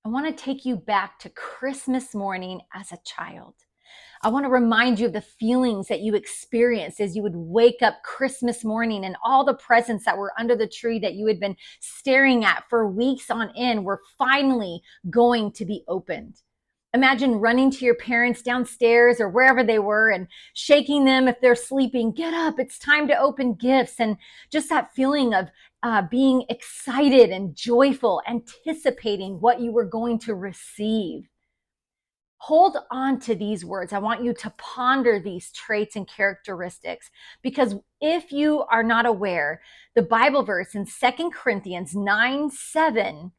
I want to take you back to Christmas morning as a child. I want to remind you of the feelings that you experienced as you would wake up Christmas morning and all the presents that were under the tree that you had been staring at for weeks on end were finally going to be opened. Imagine running to your parents downstairs or wherever they were and shaking them if they're sleeping. Get up, it's time to open gifts. And just that feeling of being excited and joyful, anticipating what you were going to receive. Hold on to these words. I want you to ponder these traits and characteristics, because if you are not aware, the Bible verse in 2 Corinthians 9:7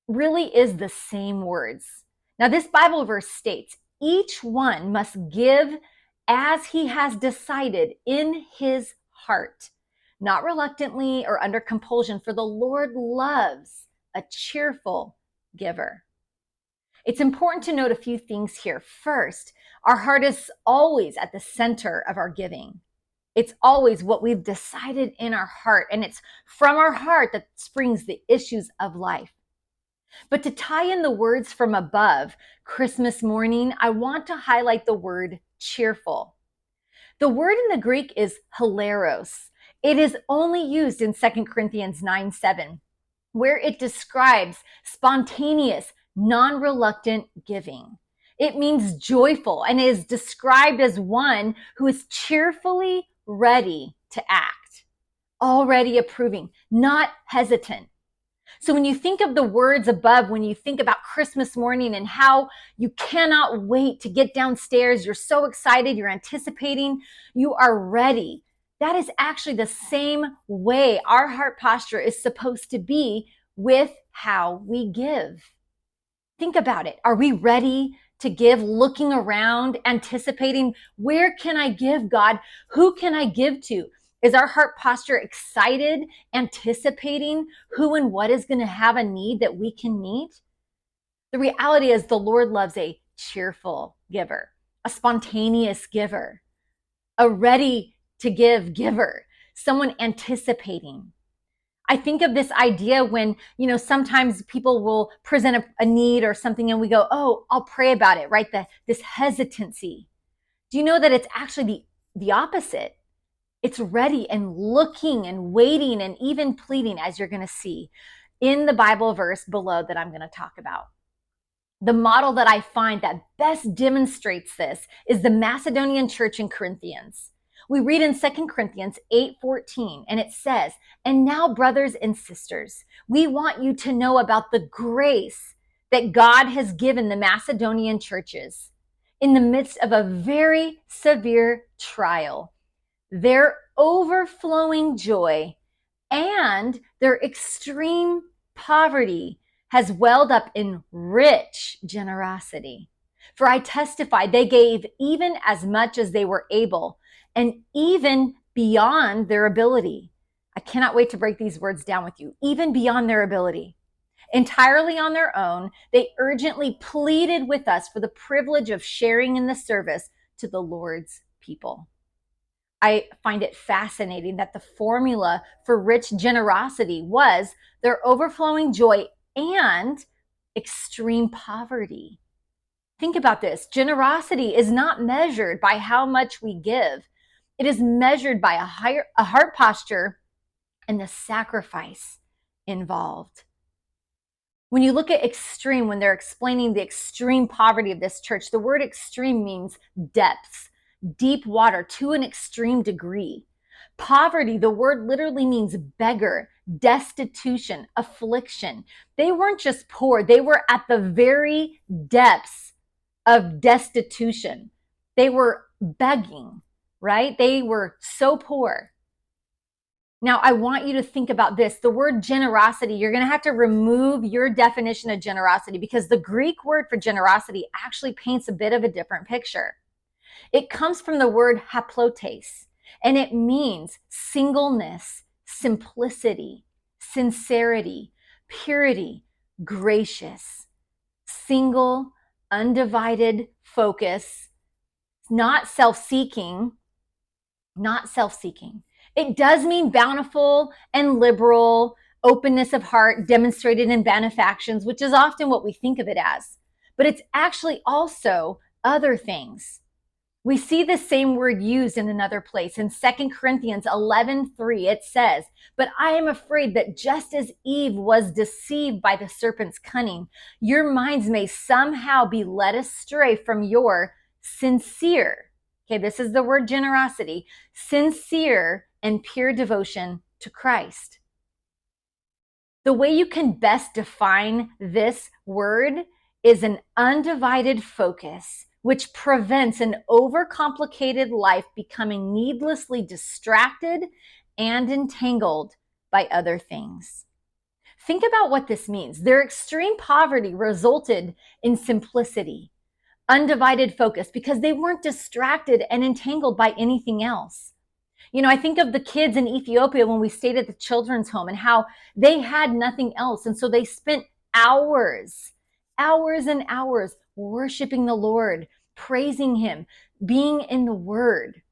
really is the same words. Now, this Bible verse states, each one must give as he has decided in his heart, not reluctantly or under compulsion, for the Lord loves a cheerful giver. It's important to note a few things here. First, our heart is always at the center of our giving. It's always what we've decided in our heart, and it's from our heart that springs the issues of life. But to tie in the words from above, Christmas morning, I want to highlight the word cheerful. The word in the Greek is hil-ar-os. It is only used in 2 Corinthians 9:7, where it describes spontaneous, non-reluctant giving. It means joyful and is described as one who is cheerfully ready to act, already approving, not hesitant. So when you think of the words above, when you think about Christmas morning and how you cannot wait to get downstairs, you're so excited, you're anticipating, you are ready. That is actually the same way our heart posture is supposed to be with how we give. Think about it. Are we ready to give, looking around, anticipating, where can I give, God? Who can I give to? Is our heart posture excited, anticipating who and what is going to have a need that we can meet? The reality is the Lord loves a cheerful giver, a spontaneous giver, a ready to give giver, someone anticipating. I think of this idea when, sometimes people will present a need or something and we go, oh, I'll pray about it, right? This hesitancy. Do you know that it's actually the opposite? It's ready and looking and waiting and even pleading, as you're going to see in the Bible verse below that I'm going to talk about. The model that I find that best demonstrates this is the Macedonian church in Corinthians. We read in 2 Corinthians 8:14, and it says, "And now, brothers and sisters, we want you to know about the grace that God has given the Macedonian churches in the midst of a very severe trial. Their overflowing joy and their extreme poverty has welled up in rich generosity. For I testify they gave even as much as they were able, and even beyond their ability." I cannot wait to break these words down with you. Even beyond their ability. Entirely on their own, they urgently pleaded with us for the privilege of sharing in the service to the Lord's people. I find it fascinating that the formula for rich generosity was their overflowing joy and extreme poverty. Think about this. Generosity is not measured by how much we give. It is measured by a heart posture and the sacrifice involved. When you look at extreme, when they're explaining the extreme poverty of this church, the word extreme means depths, deep water to an extreme degree. Poverty, the word literally means beggar, destitution, affliction. They weren't just poor, they were at the very depths of destitution. They were begging, right? They were so poor. Now, I want you to think about this. The word generosity, you're going to have to remove your definition of generosity, because the Greek word for generosity actually paints a bit of a different picture. It comes from the word haplotes, and it means singleness, simplicity, sincerity, purity, gracious, single, undivided focus, not self-seeking, not self-seeking. It does mean bountiful and liberal, openness of heart demonstrated in benefactions, which is often what we think of it as. But it's actually also other things. We see the same word used in another place. In 2 Corinthians 11:3, it says, "But I am afraid that just as Eve was deceived by the serpent's cunning, your minds may somehow be led astray from your sincere," okay, this is the word generosity, "sincere and pure devotion to Christ." The way you can best define this word is an undivided focus, which prevents an overcomplicated life becoming needlessly distracted and entangled by other things. Think about what this means. Their extreme poverty resulted in simplicity, undivided focus, because they weren't distracted and entangled by anything else. You know, I think of the kids in Ethiopia when we stayed at the children's home and how they had nothing else. And so they spent hours and hours worshiping the Lord, praising Him, being in the Word.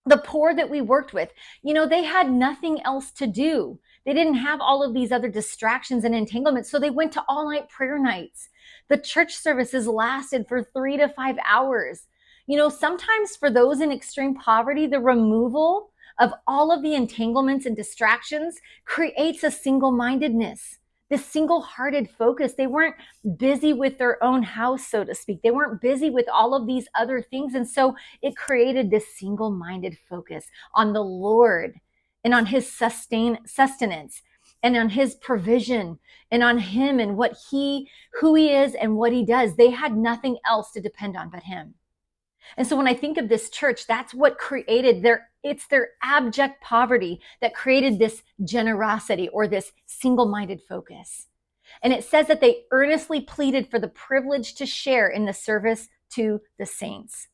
The poor that we worked with, you know, they had nothing else to do. They didn't have all of these other distractions and entanglements. So they went to all-night prayer nights. The church services lasted for 3 to 5 hours. You know, sometimes for those in extreme poverty, the removal of all of the entanglements and distractions creates a single-mindedness, this single-hearted focus. They weren't busy with their own house, so to speak. They weren't busy with all of these other things. And so it created this single-minded focus on the Lord and on His sustenance and on His provision and on Him and who He is and what He does. They had nothing else to depend on but Him. And so when I think of this church, that's what created it's their abject poverty that created this generosity or this single-minded focus. And it says that they earnestly pleaded for the privilege to share in the service to the saints.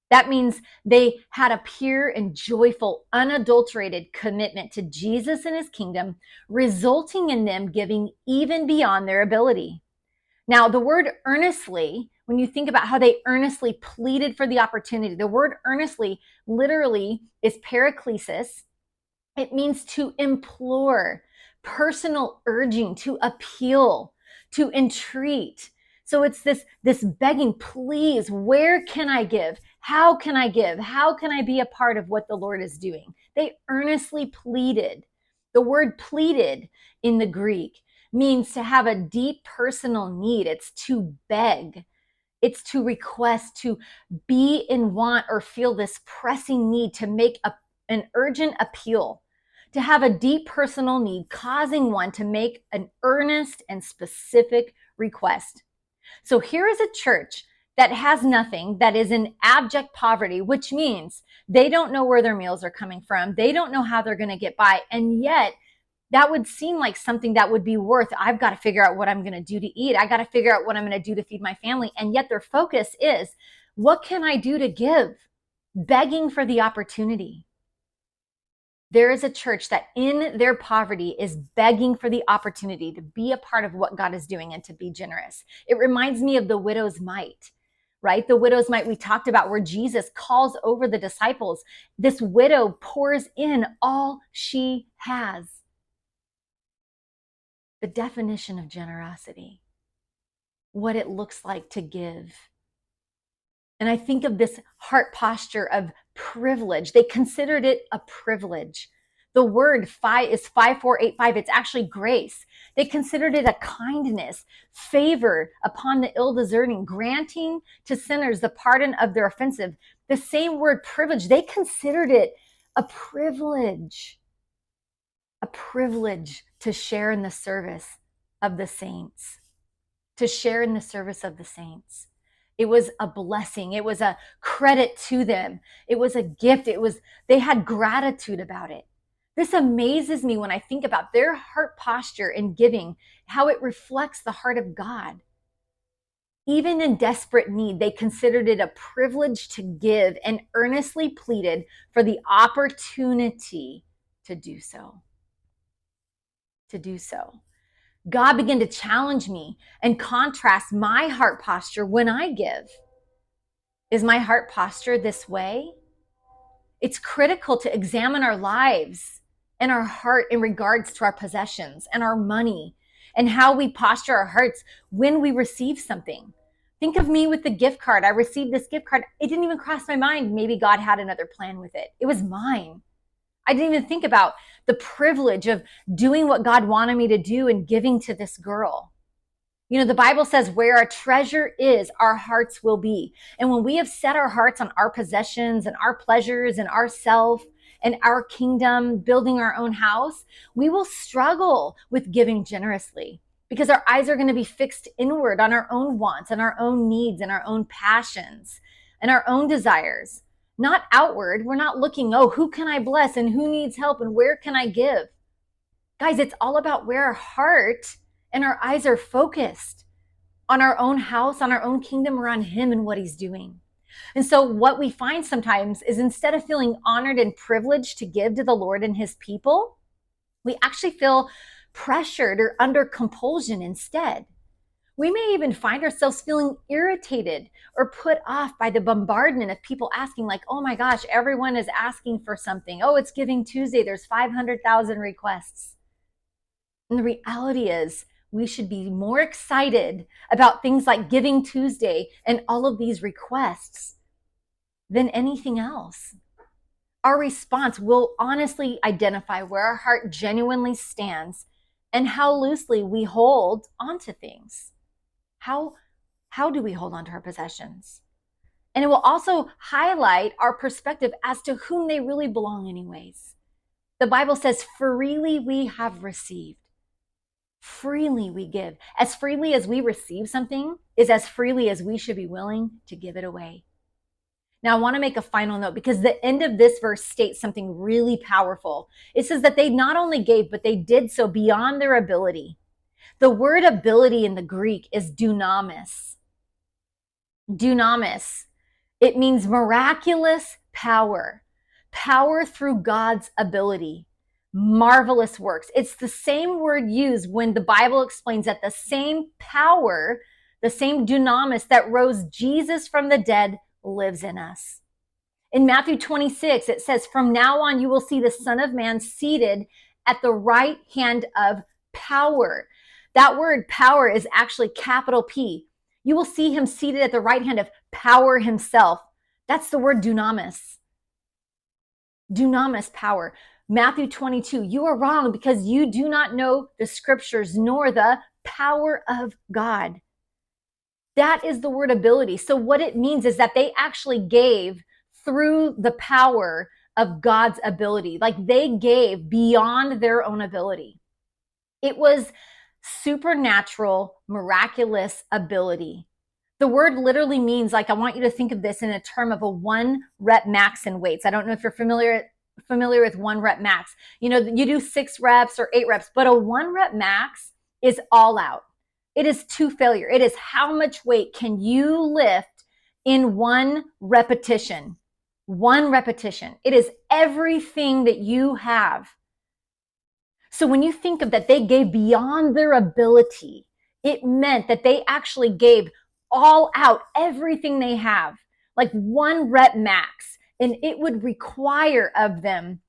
That means they had a pure and joyful, unadulterated commitment to Jesus and His kingdom, resulting in them giving even beyond their ability. Now, the word earnestly, when you think about how they earnestly pleaded for the opportunity, the word earnestly literally is paraklesis. It means to implore, personal urging, to appeal, to entreat. So it's this begging, please, where can I give? How can I give? How can I be a part of what the Lord is doing? They earnestly pleaded. The word pleaded in the Greek means to have a deep personal need. It's to beg. It's to request, to be in want or feel this pressing need to make an urgent appeal, to have a deep personal need, causing one to make an earnest and specific request. So here is a church that has nothing, that is in abject poverty, which means they don't know where their meals are coming from. They don't know how they're going to get by. And yet that would seem like something that would be worth, I've got to figure out what I'm going to do to eat. I got to figure out what I'm going to do to feed my family. And yet their focus is, what can I do to give? Begging for the opportunity. There is a church that in their poverty is begging for the opportunity to be a part of what God is doing and to be generous. It reminds me of the widow's mite, right? The widow's mite we talked about, where Jesus calls over the disciples. This widow pours in all she has. The definition of generosity, what it looks like to give. And I think of this heart posture of privilege. They considered it a privilege. The word is 5485. It's actually grace. They considered it a kindness, favor upon the ill-deserving, granting to sinners the pardon of their offensive. The same word privilege, they considered it a privilege to share in the service of the saints, to share in the service of the saints. It was a blessing. It was a credit to them. It was a gift. They had gratitude about it. This amazes me when I think about their heart posture in giving, how it reflects the heart of God. Even in desperate need, they considered it a privilege to give and earnestly pleaded for the opportunity to do so. God began to challenge me and contrast my heart posture when I give. Is my heart posture this way? It's critical to examine our lives and our heart in regards to our possessions and our money and how we posture our hearts when we receive something. Think of me with the gift card. I received this gift card. It didn't even cross my mind. Maybe God had another plan with it. It was mine. I didn't even think about the privilege of doing what God wanted me to do and giving to this girl. You know, the Bible says where our treasure is, our hearts will be. And when we have set our hearts on our possessions and our pleasures and ourself and our kingdom, building our own house, we will struggle with giving generously because our eyes are going to be fixed inward on our own wants and our own needs and our own passions and our own desires, not outward. We're not looking, oh, who can I bless and who needs help and where can I give? Guys, it's all about where our heart and our eyes are focused on our own house, on our own kingdom, or on Him and what He's doing. And so what we find sometimes is instead of feeling honored and privileged to give to the Lord and His people, we actually feel pressured or under compulsion instead. We may even find ourselves feeling irritated or put off by the bombardment of people asking like, oh my gosh, everyone is asking for something. Oh, it's Giving Tuesday. There's 500,000 requests. And the reality is we should be more excited about things like Giving Tuesday and all of these requests than anything else. Our response will honestly identify where our heart genuinely stands and how loosely we hold onto things. How do we hold on to our possessions? And it will also highlight our perspective as to whom they really belong anyways. The Bible says, freely we have received. Freely we give. As freely as we receive something is as freely as we should be willing to give it away. Now, I want to make a final note because the end of this verse states something really powerful. It says that they not only gave, but they did so beyond their ability. The word ability in the Greek is dunamis. Dunamis. It means miraculous power. Power through God's ability. Marvelous works. It's the same word used when the Bible explains that the same power, the same dunamis that rose Jesus from the dead lives in us. In Matthew 26, it says, from now on, you will see the Son of Man seated at the right hand of power. That word power is actually capital P. You will see him seated at the right hand of power himself. That's the word dunamis. Dunamis power. Matthew 22, you are wrong because you do not know the scriptures nor the power of God. That is the word ability. So what it means is that they actually gave through the power of God's ability. Like they gave beyond their own ability. It was supernatural, miraculous ability. The word literally means, like, I want you to think of this in a term of a 1 rep max in weights. I don't know if you're familiar with 1 rep max. You know, you do 6 reps or 8 reps, but a 1 rep max is all out. It is to failure. It is how much weight can you lift in 1 repetition. 1 repetition. It is everything that you have. So when you think of that they gave beyond their ability, it meant that they actually gave all out everything they have, like 1 rep max. And it would require of them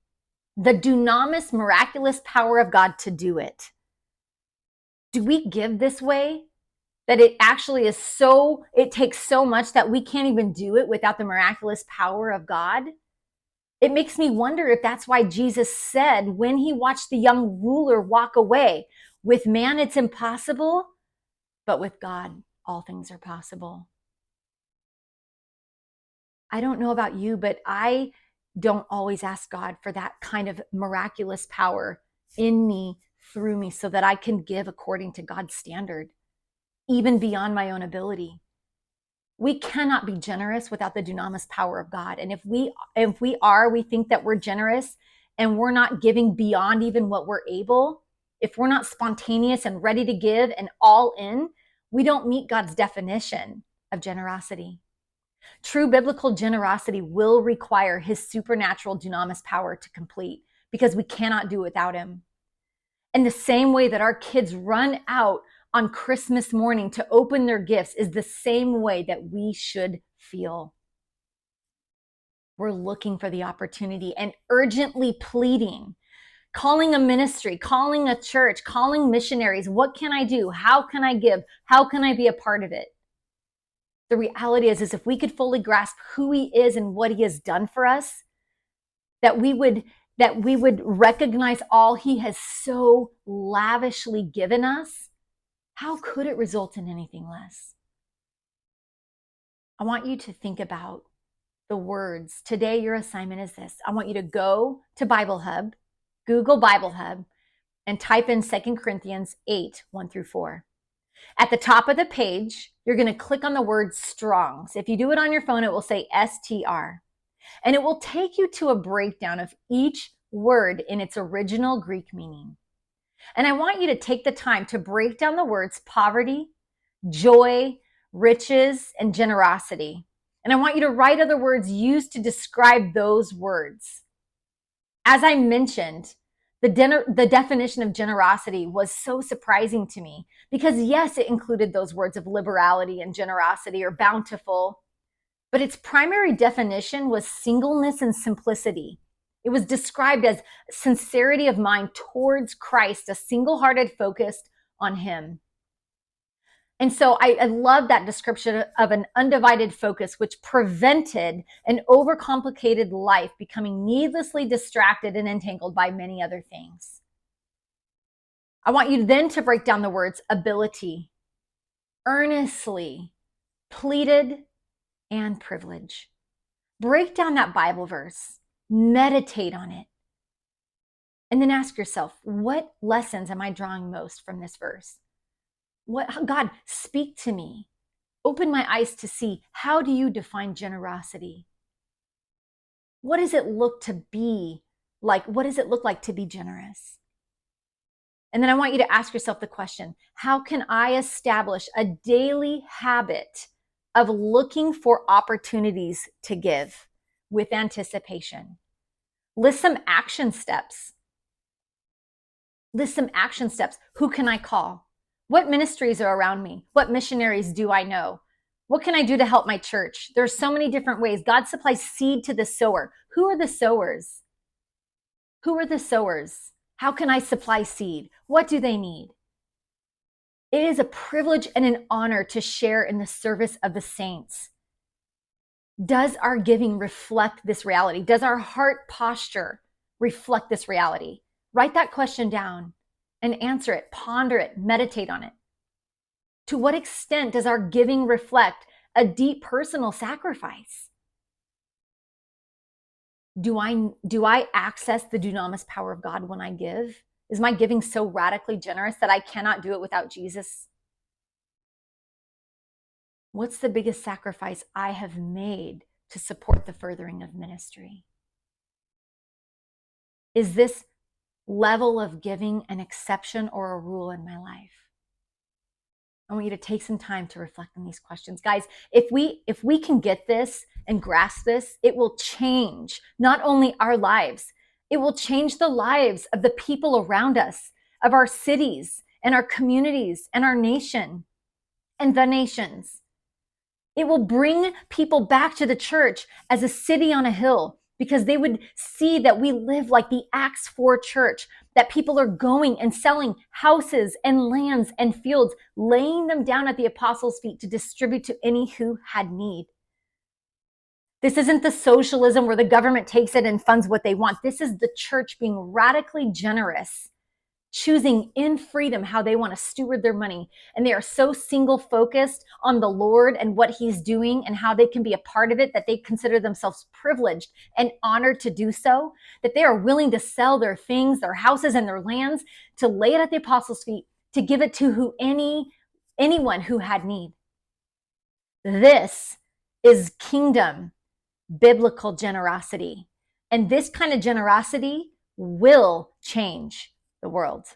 the dunamis, miraculous power of God to do it. Do we give this way? That it actually is so, it takes so much that we can't even do it without the miraculous power of God? It makes me wonder if that's why Jesus said when he watched the young ruler walk away, with man it's impossible, but with God all things are possible. I don't know about you, but I don't always ask God for that kind of miraculous power in me, through me, so that I can give according to God's standard, even beyond my own ability. We cannot be generous without the dunamis power of God. And if we think that we're generous and we're not giving beyond even what we're able, if we're not spontaneous and ready to give and all in, we don't meet God's definition of generosity. True biblical generosity will require his supernatural dunamis power to complete, because we cannot do it without him. And the same way that our kids run out on Christmas morning to open their gifts is the same way that we should feel. We're looking for the opportunity and urgently pleading, calling a ministry, calling a church, calling missionaries. What can I do? How can I give? How can I be a part of it? The reality is if we could fully grasp who he is and what he has done for us, that we would recognize all he has so lavishly given us, how could it result in anything less? I want you to think about the words. Today, your assignment is this. I want you to go to Bible Hub, Google Bible Hub, and type in 2 Corinthians 8, 1-4. At the top of the page, you're going to click on the word Strong's. If you do it on your phone, it will say STR. And it will take you to a breakdown of each word in its original Greek meaning. And I want you to take the time to break down the words poverty, joy, riches, and generosity. And I want you to write other words used to describe those words. As I mentioned, the definition of generosity was so surprising to me because yes, it included those words of liberality and generosity or bountiful, but its primary definition was singleness and simplicity. It was described as sincerity of mind towards Christ, a single-hearted focus on him. And so I love that description of an undivided focus, which prevented an overcomplicated life becoming needlessly distracted and entangled by many other things. I want you then to break down the words ability, earnestly, pleaded, and privilege. Break down that Bible verse, meditate on it, and then ask yourself, what lessons am I drawing most from this verse? God, speak to me. Open my eyes to see, how do you define generosity? What does it look to be like? What does it look like to be generous? And then I want you to ask yourself the question, how can I establish a daily habit of looking for opportunities to give with anticipation? List some action steps. Who can I call? What ministries are around me? What missionaries do I know? What can I do to help my church? There's so many different ways. God supplies seed to the sower. Who are the sowers? How can I supply seed? What do they need? It is a privilege and an honor to share in the service of the saints. Does our giving reflect this reality? Does our heart posture reflect this reality? Write that question down and answer it, ponder it, meditate on it. To what extent does our giving reflect a deep personal sacrifice? Do I access the dunamis power of God when I give? Is my giving so radically generous that I cannot do it without Jesus? What's the biggest sacrifice I have made to support the furthering of ministry? Is this level of giving an exception or a rule in my life? I want you to take some time to reflect on these questions. Guys, if we can get this and grasp this, it will change not only our lives, it will change the lives of the people around us, of our cities and our communities and our nation and the nations. It will bring people back to the church as a city on a hill, because they would see that we live like the Acts 4 church, that people are going and selling houses and lands and fields, laying them down at the apostles' feet to distribute to any who had need. This isn't the socialism where the government takes it and funds what they want. This is the church being radically generous, choosing in freedom how they want to steward their money. And they are so single focused on the Lord and what he's doing and how they can be a part of it, that they consider themselves privileged and honored to do so, that they are willing to sell their things, their houses and their lands, to lay it at the apostles' feet, to give it to anyone who had need. This is kingdom biblical generosity. And this kind of generosity will change the world.